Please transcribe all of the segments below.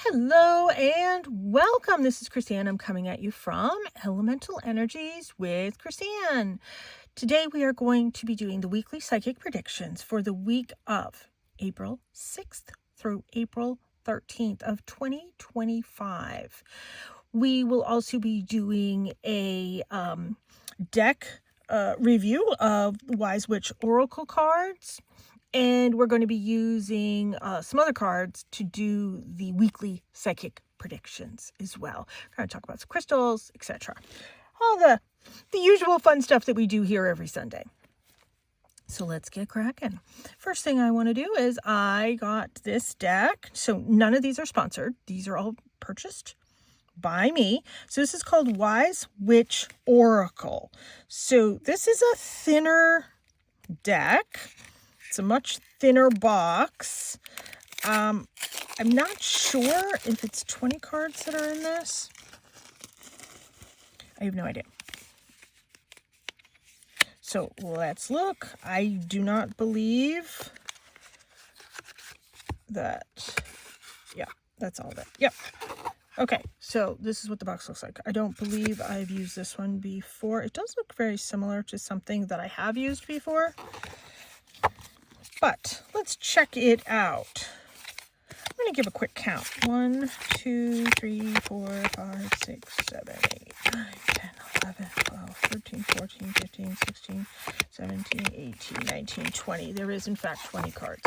Hello and welcome. This is Chrisanne. I'm coming at you from Elemental Energies with Chrisanne. Today we are going to be doing the weekly psychic predictions for the week of April 6th through April 13th of 2025. We will also be doing a deck review of Wise Witch Oracle cards. And we're going to be using some other cards to do the weekly psychic predictions as well. We're going to talk about some crystals, etc. All the usual fun stuff that we do here every Sunday. So let's get cracking. First thing I want to do is I got this deck. So none of these are sponsored. These are all purchased by me. So this is called Wise Witch Oracle. So this is a thinner deck. It's a much thinner box. I'm not sure if it's 20 cards that are in this. I have no idea. So let's look. I do not believe that. Yeah, that's all of it. Yep. Okay, so this is what the box looks like. I don't believe I've used this one before. It does look very similar to something that I have used before. But let's check it out. I'm going to give a quick count. 1, 2, 3, 4, 5, 6, 7, 8, 9, 10, 11, 12, 13, 14, 15, 16, 17, 18, 19, 20. There is, in fact, 20 cards.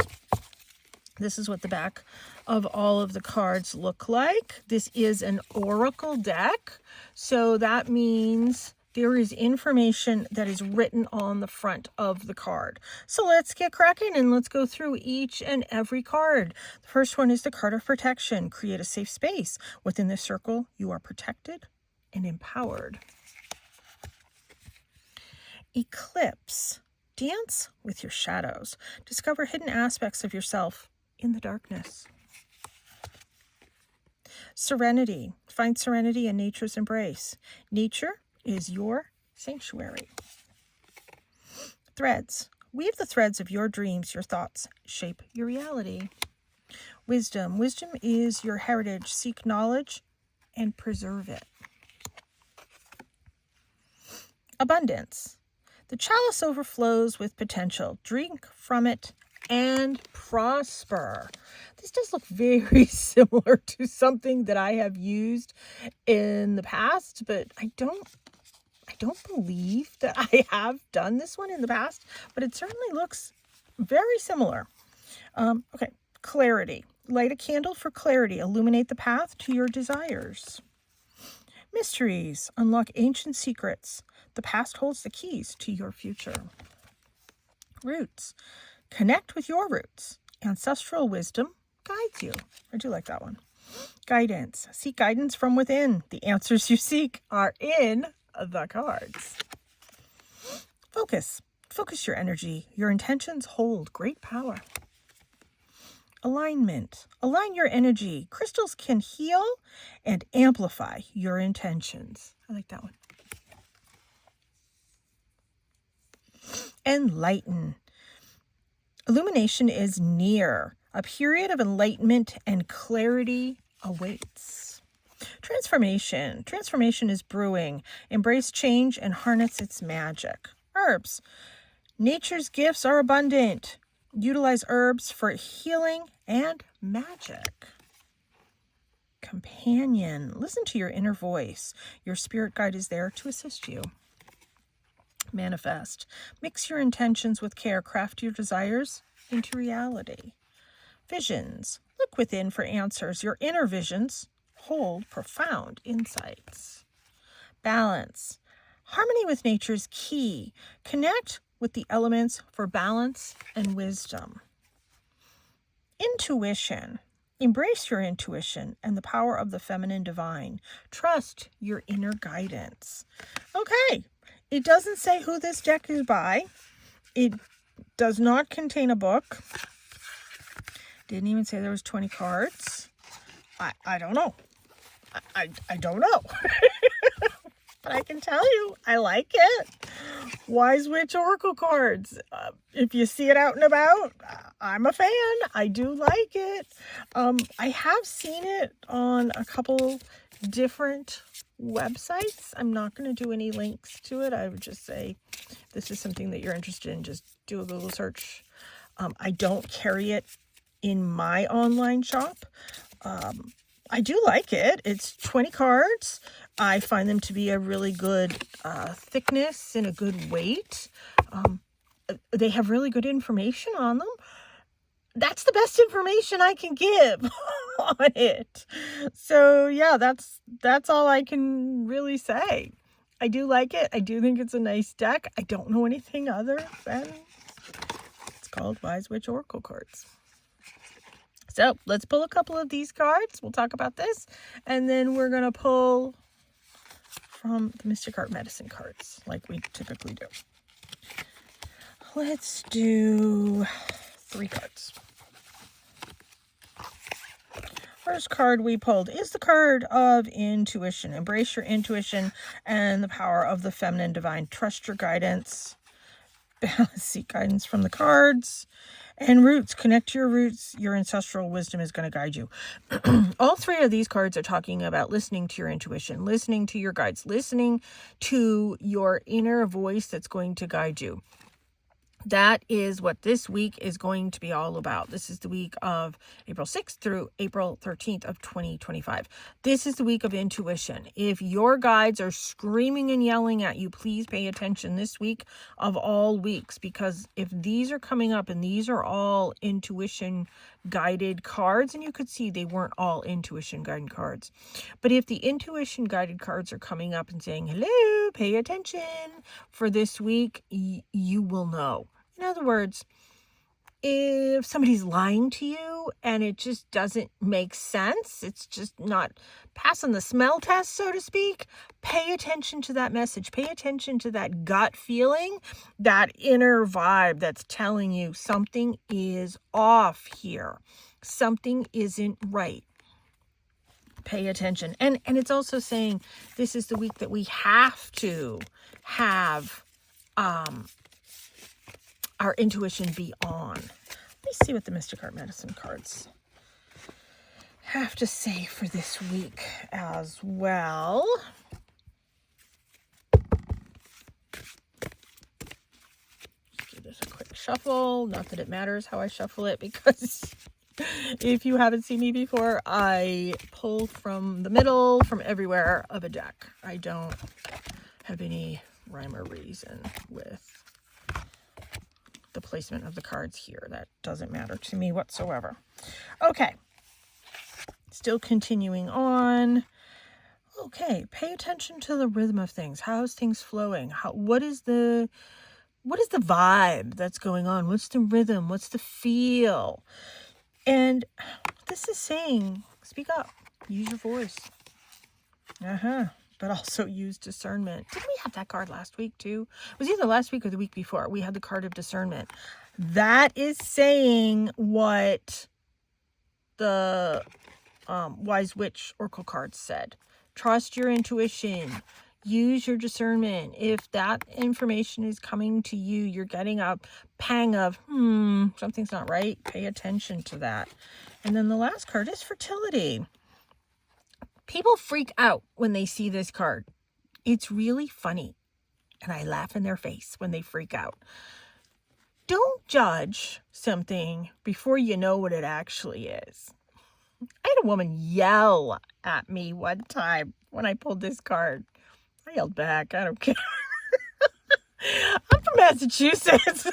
This is what the back of all of the cards look like. This is an oracle deck. So that means there is information that is written on the front of the card. So let's get cracking and let's go through each and every card. The first one is the card of protection. Create a safe space. Within this circle, you are protected and empowered. Eclipse. Dance with your shadows. Discover hidden aspects of yourself in the darkness. Serenity. Find serenity in nature's embrace. Nature is your sanctuary. Threads. Weave the threads of your dreams. Your thoughts shape your reality. Wisdom. Wisdom is your heritage. Seek knowledge and preserve it. Abundance. The chalice overflows with potential. Drink from it and prosper. This does look very similar to something that I have used in the past, but I don't believe that I have done this one in the past, but it certainly looks very similar. Okay, clarity. Light a candle for clarity. Illuminate the path to your desires. Mysteries. Unlock ancient secrets. The past holds the keys to your future. Roots. Connect with your roots. Ancestral wisdom guides you. I do like that one. Guidance. Seek guidance from within. The answers you seek are in the cards. Focus. Focus your energy. Your intentions hold great power. Alignment. Align your energy. Crystals can heal and amplify your intentions. I like that one. Enlighten. Illumination is near. A period of enlightenment and clarity awaits. Transformation. Transformation is brewing. Embrace change and harness its magic. Herbs. Nature's gifts are abundant. Utilize herbs for healing and magic. Companion. Listen to your inner voice. Your spirit guide is there to assist you. Manifest. Mix your intentions with care. Craft your desires into reality. Visions. Look within for answers. Your inner visions hold profound insights. Balance. Harmony with nature is key. Connect with the elements for balance and wisdom. Intuition. Embrace your intuition and the power of the feminine divine. Trust your inner guidance. Okay, it doesn't say who this deck is by. It does not contain a book. Didn't even say there was 20 cards. I don't know. I don't know. But I can tell you, I like it. Wise Witch Oracle cards. If you see it out and about, I'm a fan. I do like it. I have seen it on a couple different websites. I'm not going to do any links to it. I would just say if this is something that you're interested in, just do a Google search. I don't carry it in my online shop. I do like it. It's 20 cards. I find them to be a really good thickness and a good weight. They have really good information on them. That's the best information I can give on it. So yeah, that's all I can really say. I do like it. I do think it's a nice deck. I don't know anything other than it's called Wise Witch Oracle cards. So let's pull a couple of these cards. We'll talk about this. And then we're going to pull from the Mystic Art Medicine cards like we typically do. Let's do 3 cards. First card we pulled is the card of intuition. Embrace your intuition and the power of the feminine divine. Trust your guidance. Seek guidance from the cards. And roots. Connect to your roots. Your ancestral wisdom is going to guide you. All 3 of these cards are talking about listening to your intuition, listening to your guides, listening to your inner voice that's going to guide you. That is what this week is going to be all about. This is the week of April 6th through April 13th of 2025. This is the week of intuition. If your guides are screaming and yelling at you, please pay attention this week of all weeks, because if these are coming up and these are all intuition guided cards, and you could see they weren't all intuition guided cards, but if the intuition guided cards are coming up and saying, hello, pay attention for this week, you will know. In other words, if somebody's lying to you and it just doesn't make sense, it's just not passing the smell test, so to speak, pay attention to that message. Pay attention to that gut feeling, that inner vibe that's telling you something is off here. Something isn't right. Pay attention. And it's also saying this is the week that we have to have our intuition be on. Let me see what the Mystic Art Medicine cards have to say for this week as well. Just give this a quick shuffle. Not that it matters how I shuffle it, because if you haven't seen me before, I pull from the middle, from everywhere of a deck. I don't have any rhyme or reason with the placement of the cards here. That doesn't matter to me whatsoever. Okay. Still continuing on. Okay, pay attention to the rhythm of things. How's things flowing? What is the vibe that's going on? What's the rhythm? What's the feel? And this is saying, speak up. Use your voice. But also use discernment. Didn't we have that card last week too? It was either last week or the week before. We had the card of discernment. That is saying what the Wise Witch Oracle cards said. Trust your intuition. Use your discernment. If that information is coming to you, you're getting a pang of, something's not right. Pay attention to that. And then the last card is fertility. People freak out when they see this card. It's really funny. And I laugh in their face when they freak out. Don't judge something before you know what it actually is. I had a woman yell at me one time when I pulled this card. I yelled back. I don't care. I'm from Massachusetts.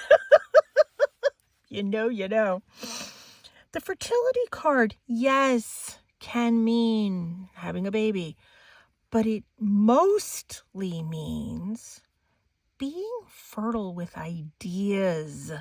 You know. The fertility card, yes, can mean having a baby, but it mostly means being fertile with ideas.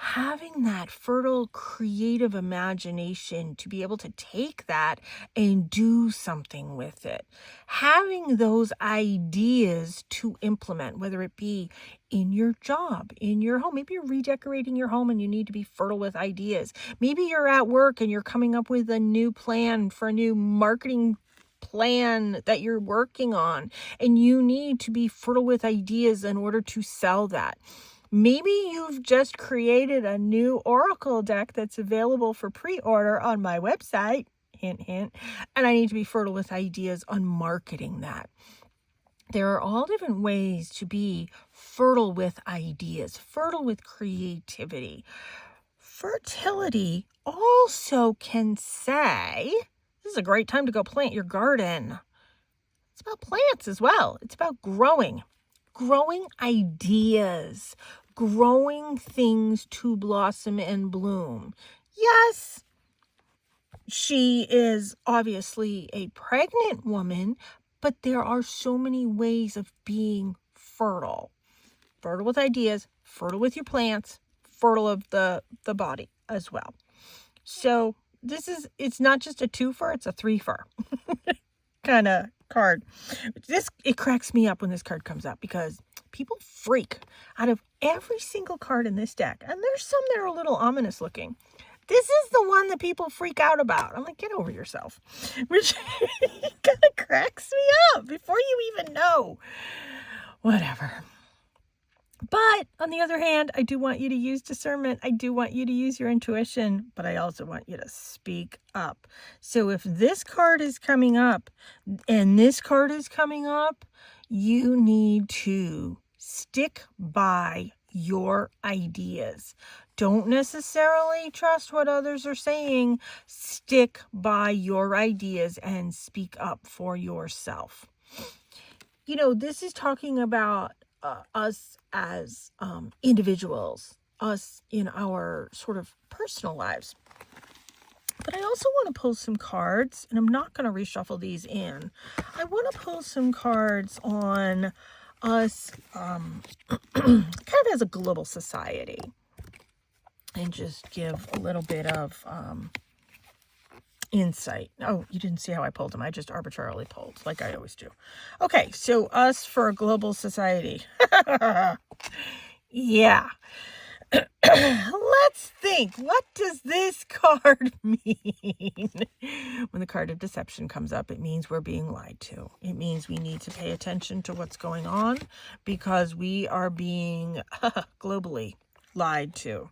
Having that fertile, creative imagination to be able to take that and do something with it. Having those ideas to implement, whether it be in your job, in your home. Maybe you're redecorating your home and you need to be fertile with ideas. Maybe you're at work and you're coming up with a new plan for a new marketing plan that you're working on, and you need to be fertile with ideas in order to sell that. Maybe you've just created a new Oracle deck that's available for pre-order on my website, hint, hint, and I need to be fertile with ideas on marketing that. There are all different ways to be fertile with ideas, fertile with creativity. Fertility also can say, this is a great time to go plant your garden. It's about plants as well. It's about growing ideas, growing things to blossom and bloom. Yes, she is obviously a pregnant woman, but there are so many ways of being fertile. Fertile with ideas, fertile with your plants, fertile of the body as well. So it's not just a twofer, it's a threefer kind of card. It cracks me up when this card comes up because people freak out of every single card in this deck. And there's some that are a little ominous looking. This is the one that people freak out about. I'm like, get over yourself. Which kind of cracks me up before you even know. Whatever. But on the other hand, I do want you to use discernment. I do want you to use your intuition, but I also want you to speak up. So if this card is coming up and this card is coming up, you need to stick by your ideas. Don't necessarily trust what others are saying. Stick by your ideas and speak up for yourself. You know, this is talking about us as individuals, us in our sort of personal lives. But I also want to pull some cards, and I'm not going to reshuffle these in. I want to pull some cards on us kind of as a global society and just give a little bit of insight. Oh, you didn't see how I pulled them. I just arbitrarily pulled like I always do. Okay, so us for a global society. Yeah. Let's think. What does this card mean? When the card of deception comes up, it means we're being lied to. It means we need to pay attention to what's going on because we are being globally lied to.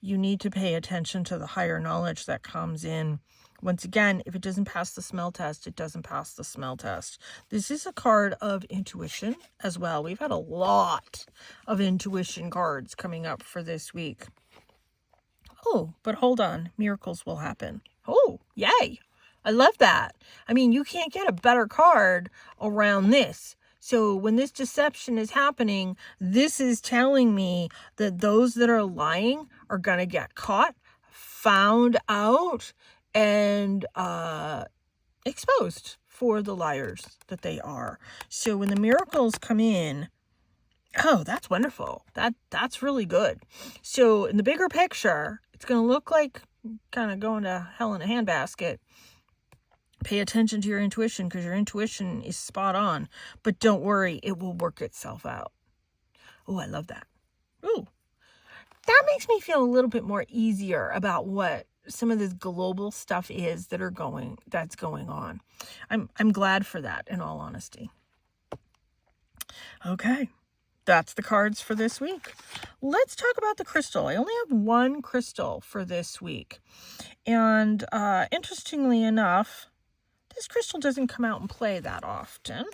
You need to pay attention to the higher knowledge that comes in. Once again, if it doesn't pass the smell test, it doesn't pass the smell test. This is a card of intuition as well. We've had a lot of intuition cards coming up for this week. Oh, but hold on. Miracles will happen. Oh, yay. I love that. I mean, you can't get a better card around this. So when this deception is happening, this is telling me that those that are lying are going to get caught, found out, and exposed for the liars that they are. So when the miracles come in, oh, that's wonderful. That's really good. So in the bigger picture, it's going to look like kind of going to hell in a handbasket. Pay attention to your intuition because your intuition is spot on. But don't worry, it will work itself out. Oh, I love that. Ooh, that makes me feel a little bit more easier about what some of this global stuff is that's going on. I'm glad for that, in all honesty. Okay, that's the cards for this week. Let's talk about the crystal. I only have one crystal for this week. And interestingly enough, this crystal doesn't come out and play that often,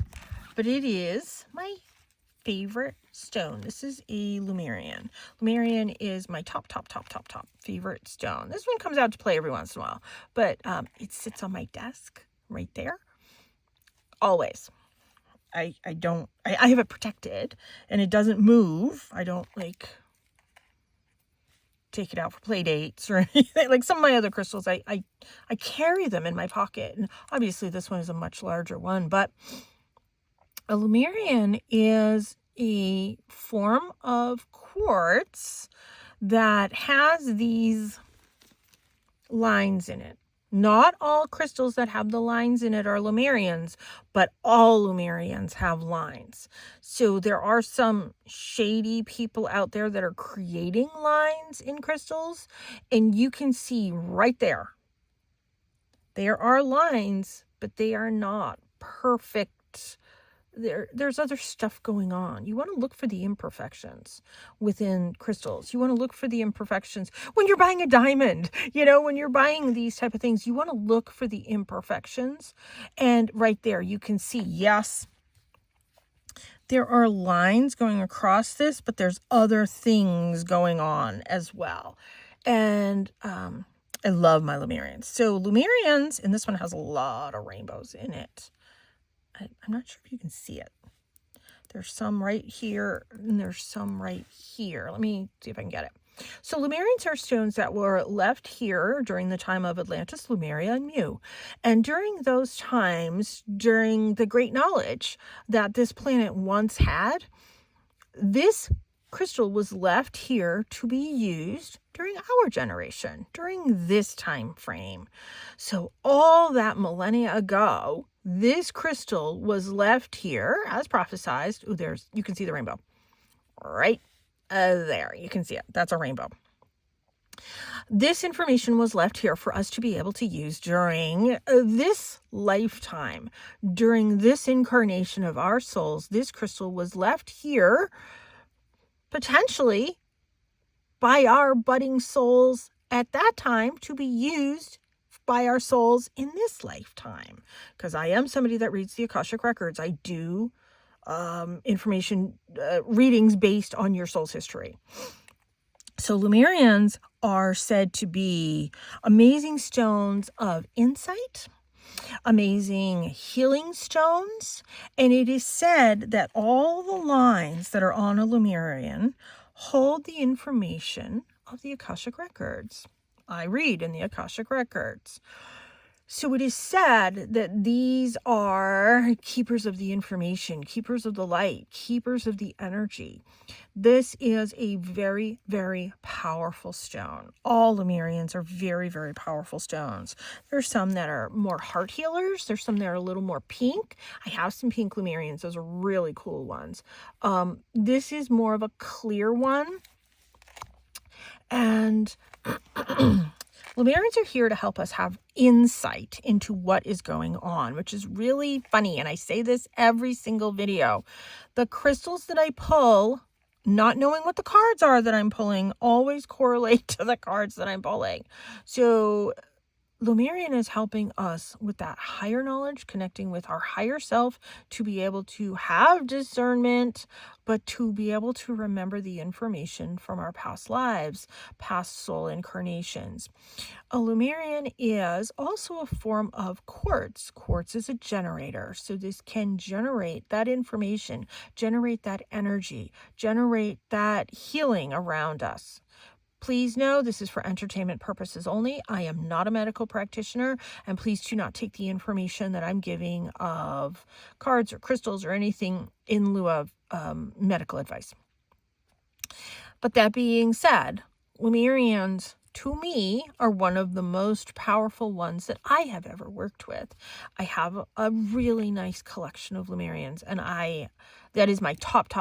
but it is my favorite stone. This is a Lemurian. Lemurian is my top favorite stone. This one comes out to play every once in a while, but it sits on my desk right there. Always. I have it protected and it doesn't move. I don't like take it out for play dates or anything. Like some of my other crystals, I carry them in my pocket. And obviously this one is a much larger one, but a Lemurian is a form of quartz that has these lines in it. Not all crystals that have the lines in it are Lemurians, but all Lemurians have lines. So there are some shady people out there that are creating lines in crystals, and you can see right there. There are lines but they are not perfect. There's other stuff going on. You want to look for the imperfections within crystals. You want to look for the imperfections when you're buying a diamond. When you're buying these type of things, you want to look for the imperfections. And right there, you can see, yes, there are lines going across this, but there's other things going on as well. And I love my Lemurians. So Lemurians, and this one has a lot of rainbows in it. I'm not sure if you can see it. There's some right here, and there's some right here. Let me see if I can get it. So Lemurians are stones that were left here during the time of Atlantis, Lemuria, and Mu. And during those times, during the great knowledge that this planet once had, this crystal was left here to be used during our generation, during this time frame. So all that millennia ago, this crystal was left here as prophesized. Oh, you can see the rainbow right there. You can see it. That's a rainbow. This information was left here for us to be able to use during this lifetime, during this incarnation of our souls. This crystal was left here potentially by our budding souls at that time to be used by our souls in this lifetime. Because I am somebody that reads the Akashic Records. I do information readings based on your soul's history. So Lemurians are said to be amazing stones of insight, amazing healing stones, and it is said that all the lines that are on a Lemurian hold the information of the Akashic Records. I read in the Akashic Records. So it is said that these are keepers of the information, keepers of the light, keepers of the energy. This is a very, very powerful stone. All Lemurians are very, very powerful stones. There's some that are more heart healers. There's some that are a little more pink. I have some pink Lemurians. Those are really cool ones. This is more of a clear one. And Lemurians are here to help us have insight into what is going on, which is really funny. And I say this every single video. The crystals that I pull, not knowing what the cards are that I'm pulling, always correlate to the cards that I'm pulling. So Lemurian is helping us with that higher knowledge, connecting with our higher self to be able to have discernment, but to be able to remember the information from our past lives, past soul incarnations. A Lemurian is also a form of quartz. Quartz is a generator. So this can generate that information, generate that energy, generate that healing around us. Please know this is for entertainment purposes only. I am not a medical practitioner, and please do not take the information that I'm giving of cards or crystals or anything in lieu of medical advice. But that being said, Lemurians, to me, are one of the most powerful ones that I have ever worked with. I have a really nice collection of Lemurians, and that is my top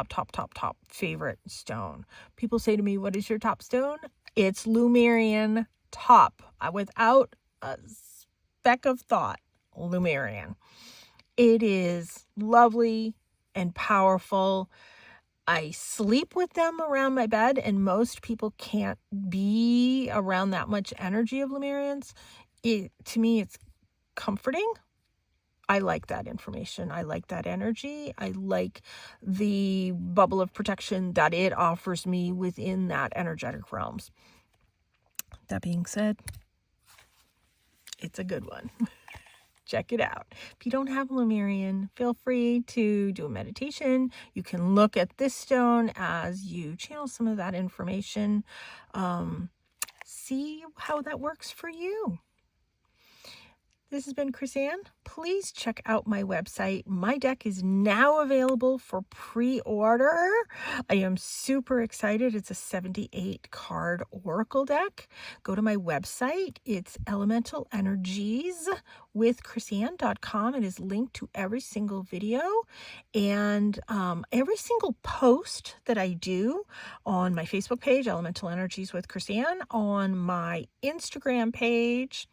favorite stone. People say to me, what is your top stone? It's Lemurian top. Without a speck of thought, Lemurian. It is lovely and powerful. I sleep with them around my bed, and most people can't be around that much energy of Lemurians. To me, it's comforting. I like that information. I like that energy. I like the bubble of protection that it offers me within that energetic realms. That being said, it's a good one. Check it out. If you don't have a Lemurian, feel free to do a meditation. You can look at this stone as you channel some of that information. See how that works for you. This has been Chris-Anne. Please check out my website. My deck is now available for pre-order. I am super excited. It's a 78 card oracle deck. Go to my website. It's Elemental Energies with Chrisanne.com. It is linked to every single video and every single post that I do on my Facebook page, Elemental Energies with Chris-Anne, on my Instagram page,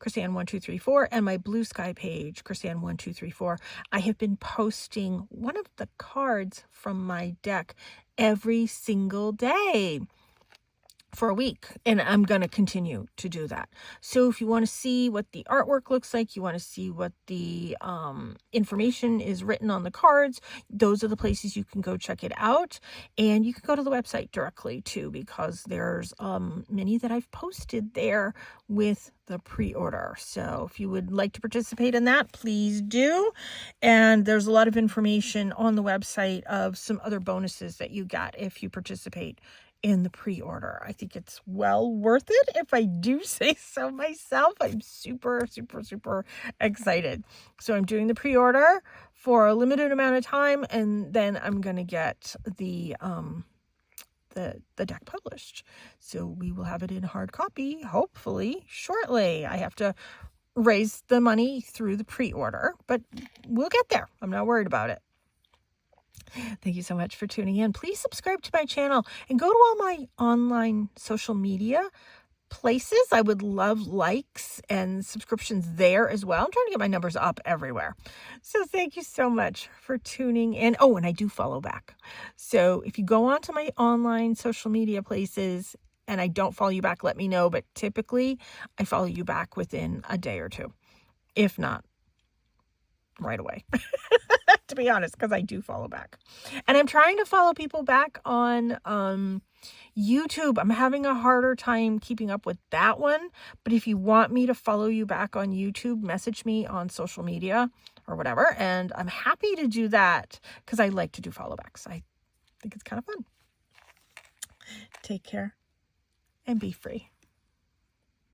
Chrisanne1234, and my Blue Sky page, Chrisanne1234. I have been posting one of the cards from my deck every single day for a week, and I'm going to continue to do that. So if you want to see what the artwork looks like, you want to see what the information is written on the cards, those are the places you can go check it out. And you can go to the website directly too, because there's many that I've posted there with the pre-order. So if you would like to participate in that, please do. And there's a lot of information on the website of some other bonuses that you get if you participate in the pre-order. I think it's well worth it, if I do say so myself. I'm super, super, super excited. So I'm doing the pre-order for a limited amount of time, and then I'm going to get the deck published. So we will have it in hard copy, hopefully, shortly. I have to raise the money through the pre-order, but we'll get there. I'm not worried about it. Thank you so much for tuning in. Please subscribe to my channel and go to all my online social media places. I would love likes and subscriptions there as well. I'm trying to get my numbers up everywhere. So thank you so much for tuning in. Oh, and I do follow back. So if you go onto my online social media places and I don't follow you back, let me know. But typically I follow you back within a day or two, if not right away. To be honest, because I do follow back. And I'm trying to follow people back on YouTube. I'm having a harder time keeping up with that one. But if you want me to follow you back on YouTube, message me on social media or whatever. And I'm happy to do that because I like to do follow backs. I think it's kind of fun. Take care and be free.